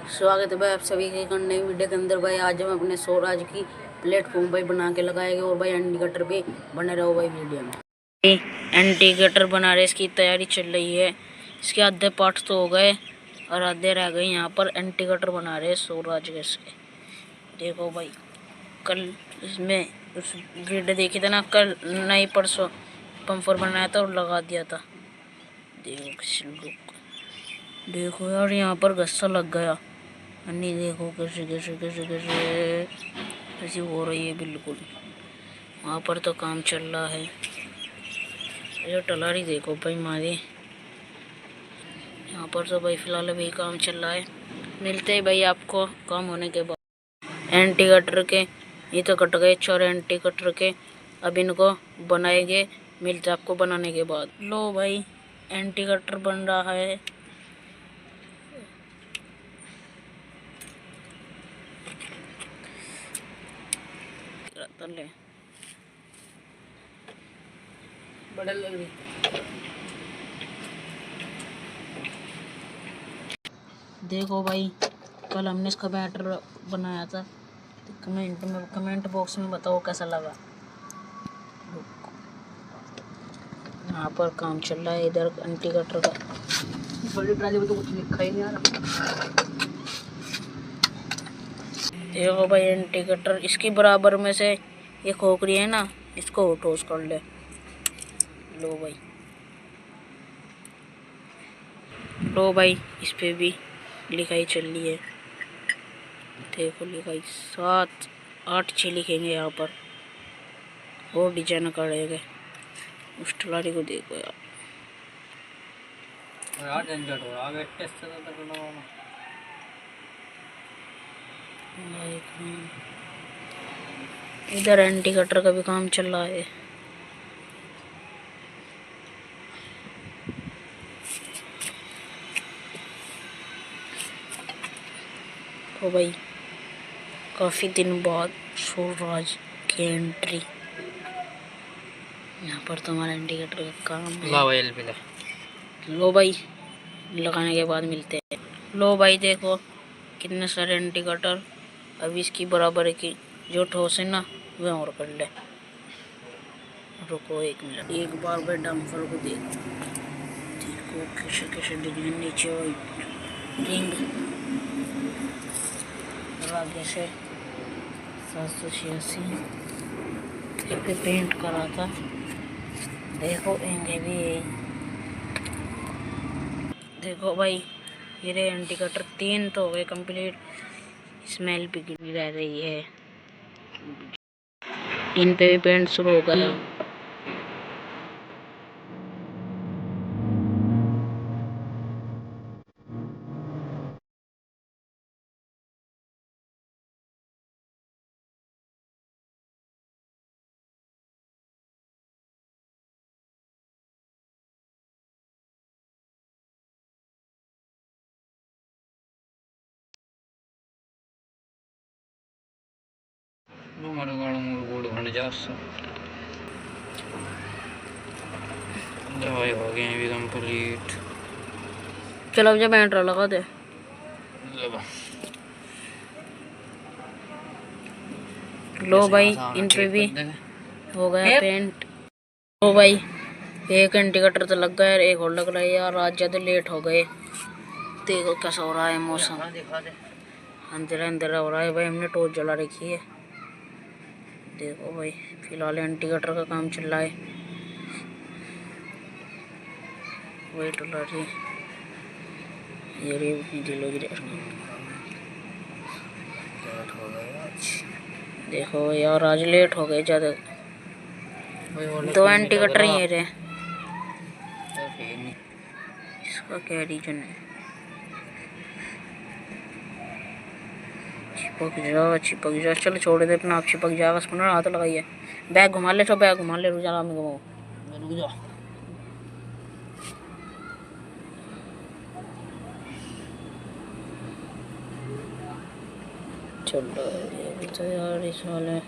स्वागत है भाई आप सभी के एक नई वीडियो के अंदर। भाई आज हम अपने स्वराज की प्लेटफॉर्म भाई बना के लगाएंगे और भाई इंडिकेटर पे बने रहो भाई वीडियो में। इंडिकेटर बना रहे, इसकी तैयारी चल रही है। इसके आधे पार्ट तो हो गए और आधे रह गए। यहाँ पर इंडिकेटर बना रहे स्वराज के से। देखो भाई कल इसमें उस वीडियो देखी था ना, कल नहीं परसों पंफर बनाया था और लगा दिया था। देखो यार यहाँ पर गस्सा लग गया। अन्नी देखो कैसे कैसे कैसे कैसे ऐसी हो रही है बिल्कुल। वहाँ पर तो काम चल रहा है। जो टलारी देखो भाई मारे। यहाँ पर तो भाई फिलहाल अभी काम चल रहा है। मिलते हैं भाई आपको काम होने के बाद। एंटी कटर के ये तो कट गए छोरे एंटी कटर के। अब इनको बनाएंगे, मिलते आपको बनाने के बाद। लो भाई एंटी कटर बन रहा है। बड़ा लग रही। देखो भाई कल हमने इसका बैटर बनाया था, तो कमेंट बॉक्स में बताओ कैसा लगा। यहाँ पर काम चल रहा है इधर एंटी कटर का। बड़ी ट्राली में तो कुछ लिखा ही नहीं आ रहा। देखो भाई एंटी कटर इसकी बराबर में से ये खोखरी है ना, इसको ठोस कर ले। लो भाई, लो भाई इस पे भी लिखाई चल रही है। देखो लिखाई 7 8 6 लिखेंगे यहाँ पर और डिजाइन करेंगे। उस टलारी को देखो यार। इधर एंटी कटर का भी काम चल रहा है। तो भाई काफ़ी दिन बाद स्वराज की एंट्री। यहाँ पर तुम्हारा इंडिकेटर का काम है। लो भाई लगाने के बाद मिलते हैं। लो भाई देखो कितने सारे इंडिकेटर। अभी इसकी बराबर है कि जो ठोस है ना वह और कर ले। रुको 1 मिनट, एक बार भाई डम्फर को देखो कैसे कैसे डिजाइन नीचे रिंग आगे से 786 पे पेंट करा था। देखो एंगे भी देखो भाई ये रहे इंडिकेटर 3 तो हो गए कंप्लीट। स्मेल भी रह रही है। इन पे भी पेंट शुरू हो गया। दवाई हो गई अभी कंप्लीट। चलो अब जब बैटरा लगा दे। लो भाई इन पे भी हो गया पेंट। लो भाई एक इंडिकेटर तो लग गया, एक और लग रहा है यार। आज ज़्यादा लेट हो गए। देखो कैसा हो रहा है मौसम, अंधेरा अंधेरा हो रहा है भाई। हमने टॉर्च जला रखी है। देखो भाई फिलहाल इंडिकेटर का काम चल रहा है। वही टला रही ये दिलो की देखो यार आज लेट हो गए ज़्यादा। 2 इंडिकेटर ही है। इसका क्या रीजन है? चिपक जा चलो छोड़ दे अपना आप। चिपक जाएगा 15 हाथ लगाइए। बैग घुमा ले, तो बैग घुमा ले। रुक जा रुक जा। चलो ये तो यार इस वाले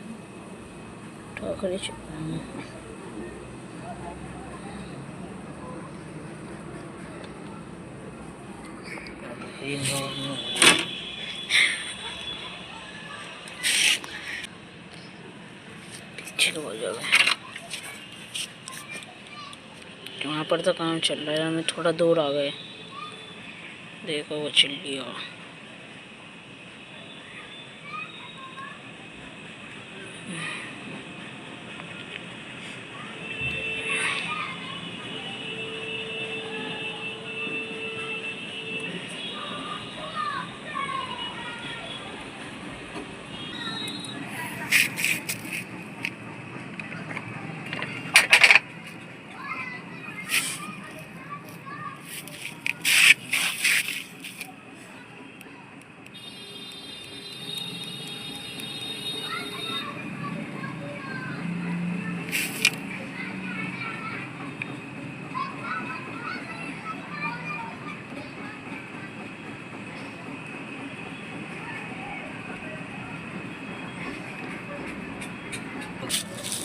टाकरी पीछे हो जाएगा। वहाँ पर तो काम चल रहा है, हमें थोड़ा दूर आ गए। देखो वो चल लिया।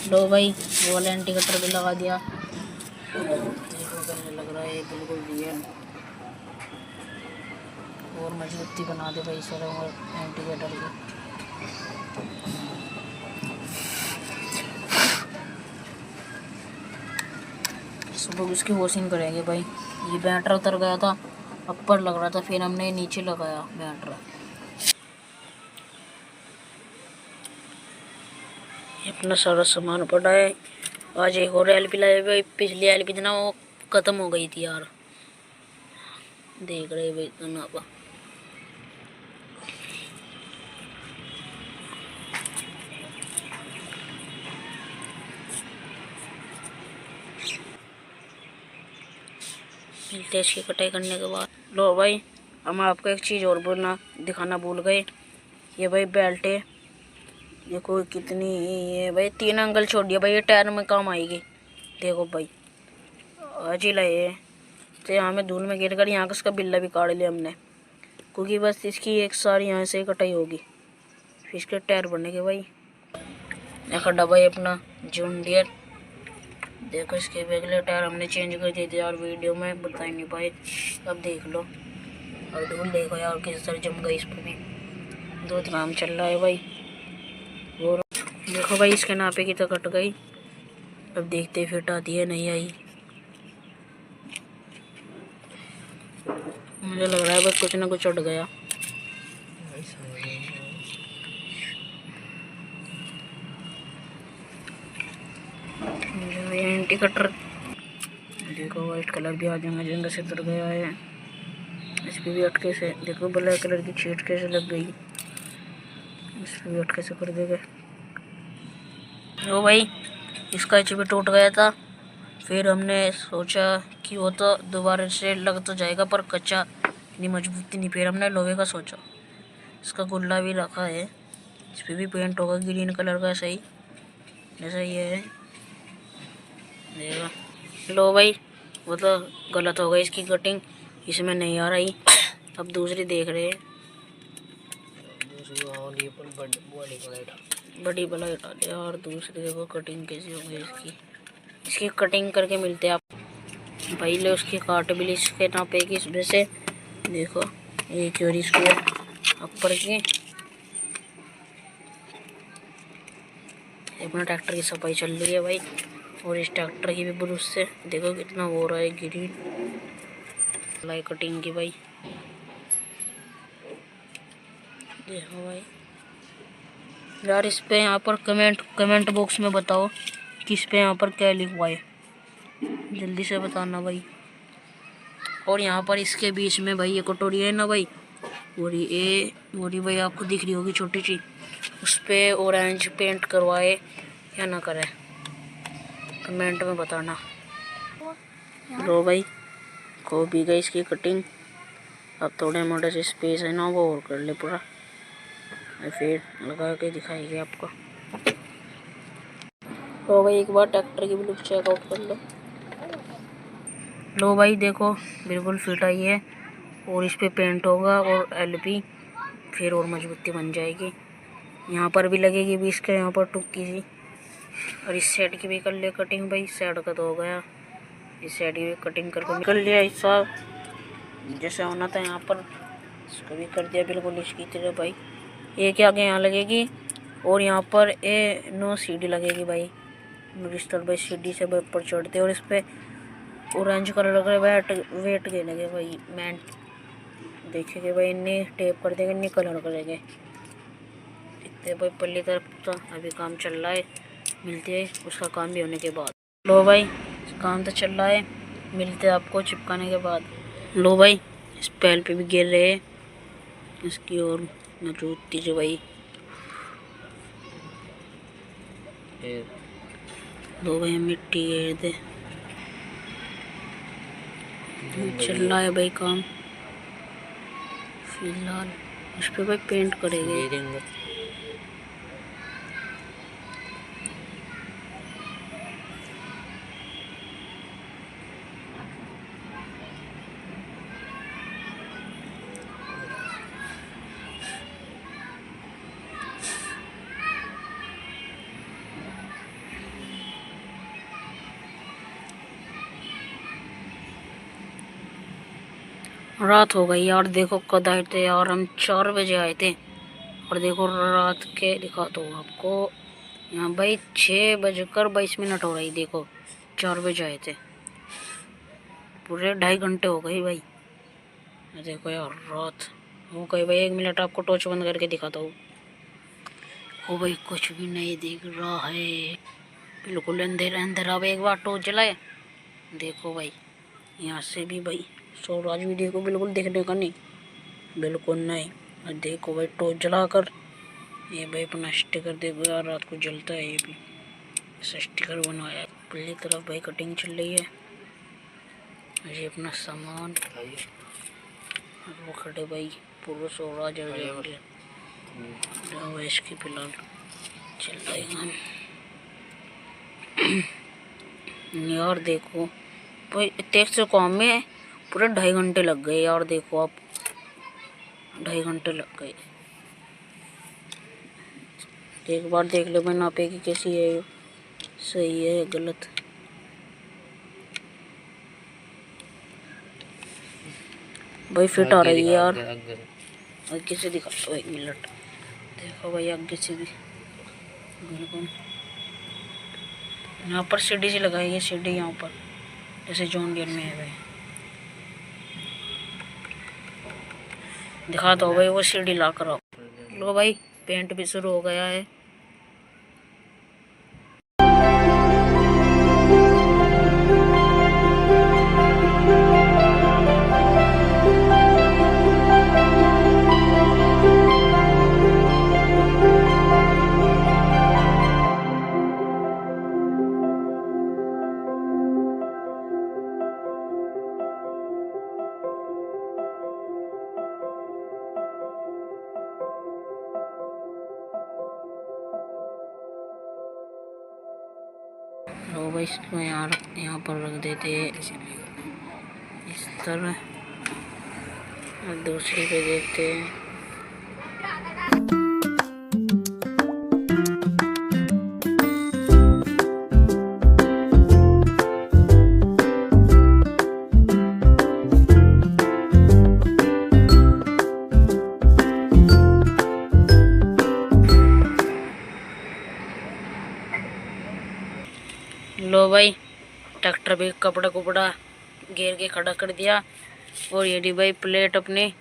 लो भाई, वो वाला इंडिकेटर भी लगा दिया। देखो कैसे लग रहा है, बिल्कुल रियल। और मजबूती बना दे भाई सर और इंडिकेटर की। सुबह उसकी वॉशिंग करेंगे भाई। ये बैटरी उतर गया था, ऊपर लग रहा था, फिर हमने नीचे लगाया बैटरी। अपना सारा सामान पड़ा है। आज एक और एलपी लाए भाई, पिछली एलपी ना वो खत्म हो गई थी यार। देख रहे भाई इतना मिलते हैं इसकी कटाई करने के बाद। लो भाई, हम आपको एक चीज़ और दिखाना भूल गए। ये भाई बेल्ट है, देखो कितनी ये भाई 3 अंगल छोड़ दिया भाई, ये टायर में काम आएगी। देखो भाई आज ही लाए, तो यहाँ में धूल में गिर कर यहाँ का इसका बिल्ला भी काट लिया हमने, क्योंकि बस इसकी एक सारी यहाँ से कटाई होगी, फिर इसके टायर बनेंगे भाई। खड्डा भाई अपना जॉन डियर। देखो इसके अगले टायर हमने चेंज कर दिए थे यार, वीडियो में बता ही नहीं पाए, अब देख लो। और धूल देखो यार किस तरह जम गई, इस पर भी 2 काम चल रहा है भाई। और देखो भाई इसके नापे की तो कट गई, अब देखते फिट आती है नहीं आई। मुझे लग रहा है बस कुछ ना कुछ उठ गया। इंडिकेटर देखो वाइट कलर भी आ जाएगा, जंग से उतर गया है। इस पर भी अटके से देखो ब्लैक कलर की छीट कैसे लग गई, इस पर भी अटके से कर देगा। ओ भाई इसका भी टूट गया था, फिर हमने सोचा कि वो तो दोबारा से लग तो जाएगा पर कच्चा इतनी मजबूती नहीं, फिर हमने लोहे का सोचा। इसका गुल्ला भी रखा है, इस पर भी पेंट होगा ग्रीन कलर का, सही जैसा ये है। देखो लो भाई, वो तो गलत हो गई इसकी कटिंग, इसमें नहीं आ रही। अब दूसरी देख रहे हैं, बड़ी बड़ा हटा दिया। और दूसरी देखो कटिंग कैसी हो गई इसकी कटिंग करके मिलते हैं आप भाई। ले उसकी काट भी इसके नापे की, इस वजह से देखो एक और इसको अपर की। अपना ट्रैक्टर की सफाई चल रही है भाई, और इस ट्रैक्टर की भी ब्रश से देखो कितना हो रहा है ग्रीन लाई कटिंग की भाई। देखो भाई यार, इस पे यहाँ पर कमेंट बॉक्स में बताओ कि इस पे यहाँ पर क्या लिखवा है, जल्दी से बताना भाई। और यहाँ पर इसके बीच में भाई ये कटोरी है ना भाई, बोरी भाई आपको दिख रही होगी छोटी सी, उस पर ऑरेंज पेंट करवाए या ना करे, कमेंट में बताना। लो भाई को भी गई इसकी कटिंग, अब थोड़े मोटे से स्पेस है ना वो और कर ले पूरा, फिर लगा के दिखाएगी आपको। तो भाई एक बार ट्रैक्टर की भी लुक चेकआउट कर लो। लो भाई देखो बिल्कुल फिट आई है, और इस पे पेंट होगा और एलपी फिर और मजबूती बन जाएगी। यहाँ पर भी लगेगी भी इसके यहाँ पर टुक्की सी, और इस साइड की भी कर ले कटिंग भाई। इस साइड का तो हो गया, इस साइड की भी कटिंग करके निकल लिया हिस्सा जैसे होना था यहाँ पर, इसको भी कर दिया बिल्कुल इसकी तरह भाई। एक आगे यहाँ लगेगी और यहाँ पर ए नो सीढ़ी लगेगी भाई। रिश्तर भाई सीढ़ी से भाई ऊपर चढ़ते और इस पे ऑरेंज कलर का वेट के लगे भाई। मैन देखेंगे भाई, इन्हें टेप कर देंगे, इन्हें कलर करेंगे। देखते भाई पल्ली तरफ तो अभी काम चल रहा है, मिलते हैं उसका काम भी होने के बाद। लो भाई काम तो चल रहा है, मिलते हैं आपको चिपकाने के बाद। लो भाई इस पैल पे भी गिर रहे हैं इसकी और मौजूद थी भाई। लो भाई मिट्टी गिर दे, चल रहा है भाई काम फिलहाल। इस पे भाई पेंट करेंगे। रात हो गई यार, देखो कद आए थे यार, हम 4 बजे आए थे और देखो रात के दिखाता हूँ आपको। यहाँ भाई 6:22 हो रही, देखो 4 बजे आए थे, पूरे 2.5 घंटे हो गए भाई। देखो यार रात हो गई भाई। 1 मिनट आपको टॉर्च बंद करके दिखाता हूँ। ओ भाई कुछ भी नहीं दिख रहा है, बिल्कुल अंधेरा अंधेरा। एक बार टॉर्च जलाए, देखो भाई यहाँ से भी भाई सूरज भी देखो बिल्कुल दिखने का नहीं, बिल्कुल नहीं। और देखो भाई टॉर्च जलाकर ये भाई अपना स्टिकर देखो यार, रात को जलता है ये भी। स्टिकर बनवाया। पहली तरफ भाई कटिंग चल रही है, ये अपना सामान वो खड़े भाई पूरा सोरा जल जाएंगे। इसकी फिलहाल चल रहा है काम। यार देखो भाई तेज से काम में पूरे 2.5 घंटे लग गए यार। देखो आप 2.5 घंटे लग गए। एक बार देख लो मैं नापे की कैसी है, सही है गलत। भाई फिट आ रही है यार। आगे से दिखा दो 1 मिनट। देखो भाई आगे से भी बिल्कुल। यहाँ पर सीढ़ी से लगाई है, सीढ़ी यहाँ पर जैसे जॉन डियर में है भाई। दिखा दो भाई वो सीढ़ी ला कर आओ। लो भाई पेंट भी शुरू हो गया है। लो भाई इसको यहाँ पर रख देते हैं इस तरह, और दूसरी पे देखते हैं। लो भाई ट्रैक्टर भी कपड़ा कुपड़ा घेर के खड़ा कर दिया, और ये भाई प्लेट अपने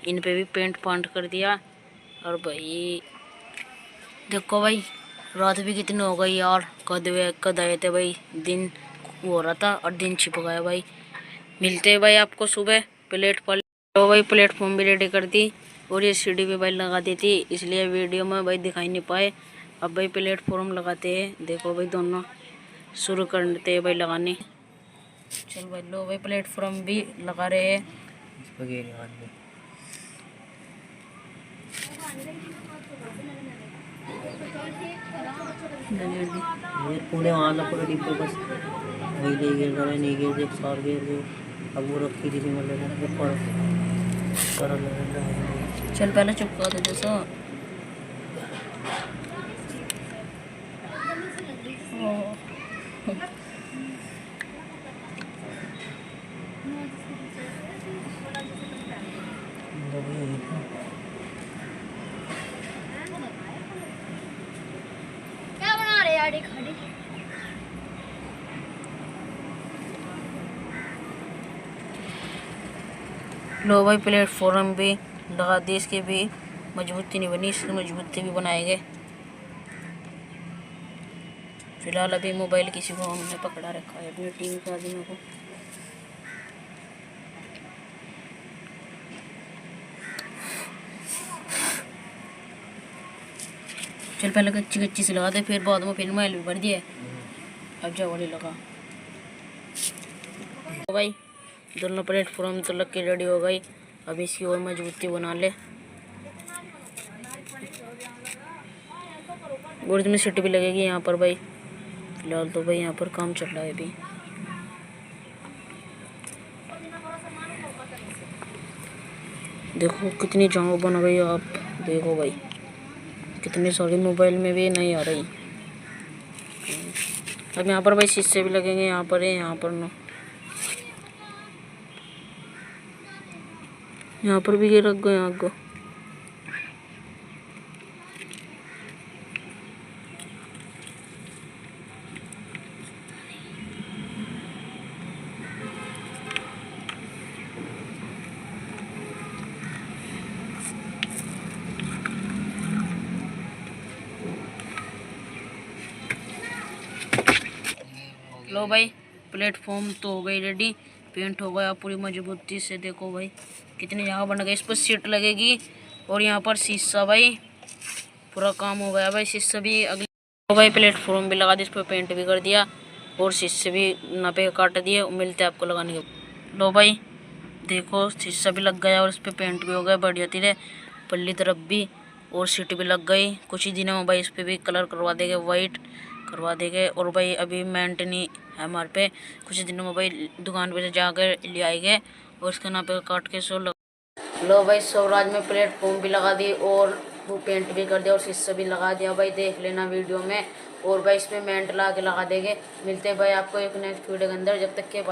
इन पे भी पेंट पांट कर दिया। और भाई देखो भाई रात भी कितनी हो गई यार, कद आए थे भाई, दिन हो रहा था और दिन छिप गया भाई। मिलते हैं भाई आपको सुबह प्लेट पर। तो भाई प्लेटफॉर्म भी रेडी कर दी और ये सीढ़ी भी भाई लगा दी थी, इसलिए वीडियो में भाई दिखाई नहीं पाए। अब भाई प्लेटफॉर्म लगाते हैं, देखो भाई दोनों शुरू करते हैं भाई लगाने। चल भाई लो भाई प्लेटफॉर्म भी लगा रहे हैं। पूरे वहाँ था पूरे डिब्बे बस वही ले गिर रहा है, नहीं गिर रहे सार गिर रहे। अब वो रखी थी मतलब ऊपर। चल पहले चुपका दे जैसा। गाड़ी खड़ी। लो भाई प्लेटफॉर्म भी लगा दी, इसकी भी मजबूती नहीं बनी, इसकी मजबूती भी बनाएंगे। फिलहाल अभी मोबाइल किसी को हमने पकड़ा रखा है अपनी टीम के आदमियों को। चल पहले कच्ची कच्ची से लगा दे, फिर बाद में फिर मोबाइल भी भर दिया। अब जा वाली लगा। तो भाई दोनों प्लेटफॉर्म तो लग के रेडी हो गई, अब इसकी और मजबूती बना ले। और इसमें सीट भी लगेगी यहाँ पर भाई। फिलहाल तो भाई यहाँ पर काम चल रहा है अभी। देखो कितनी जगह बन गई, आप देखो भाई कितनी सारी मोबाइल में भी नहीं आ रही। अब यहाँ पर भाई शीशे भी लगेंगे, यहाँ पर है, यहाँ पर ना, यहाँ पर भी ये रख गए आगे। लो भाई प्लेटफॉर्म तो हो गई रेडी, पेंट हो गया पूरी मजबूती से। देखो भाई कितनी जगह बन गई, इस पर सीट लगेगी और यहाँ पर शीशा भाई पूरा काम हो गया भाई। शीशा भी अगले तो भाई प्लेटफॉर्म भी लगा दिया, इस पर पेंट भी कर दिया और शीशे भी नापे काट दिए। मिलते हैं आपको लगाने के। लो भाई देखो शीशा भी लग गया और इस पर पेंट भी हो गया बढ़िया तीरे, पल्ली तरफ भी, और सीट भी लग गई। कुछ ही दिनों में भाई इस पर भी कलर करवा देंगे, वाइट करवा देंगे। और भाई अभी मेंटेनी है हमारे पे, कुछ दिनों में भाई दुकान पे जाकर ले आएंगे और इसका नापे काट के सो लग। लो भाई स्वराज में प्लेटफॉर्म भी लगा दी और वो पेंट भी कर दिया और शीशा भी लगा दिया भाई, देख लेना वीडियो में। और भाई इसमें मेंट ला के लगा देंगे। मिलते हैं भाई आपको एक नेक्स्ट वीडियो के अंदर, जब तक के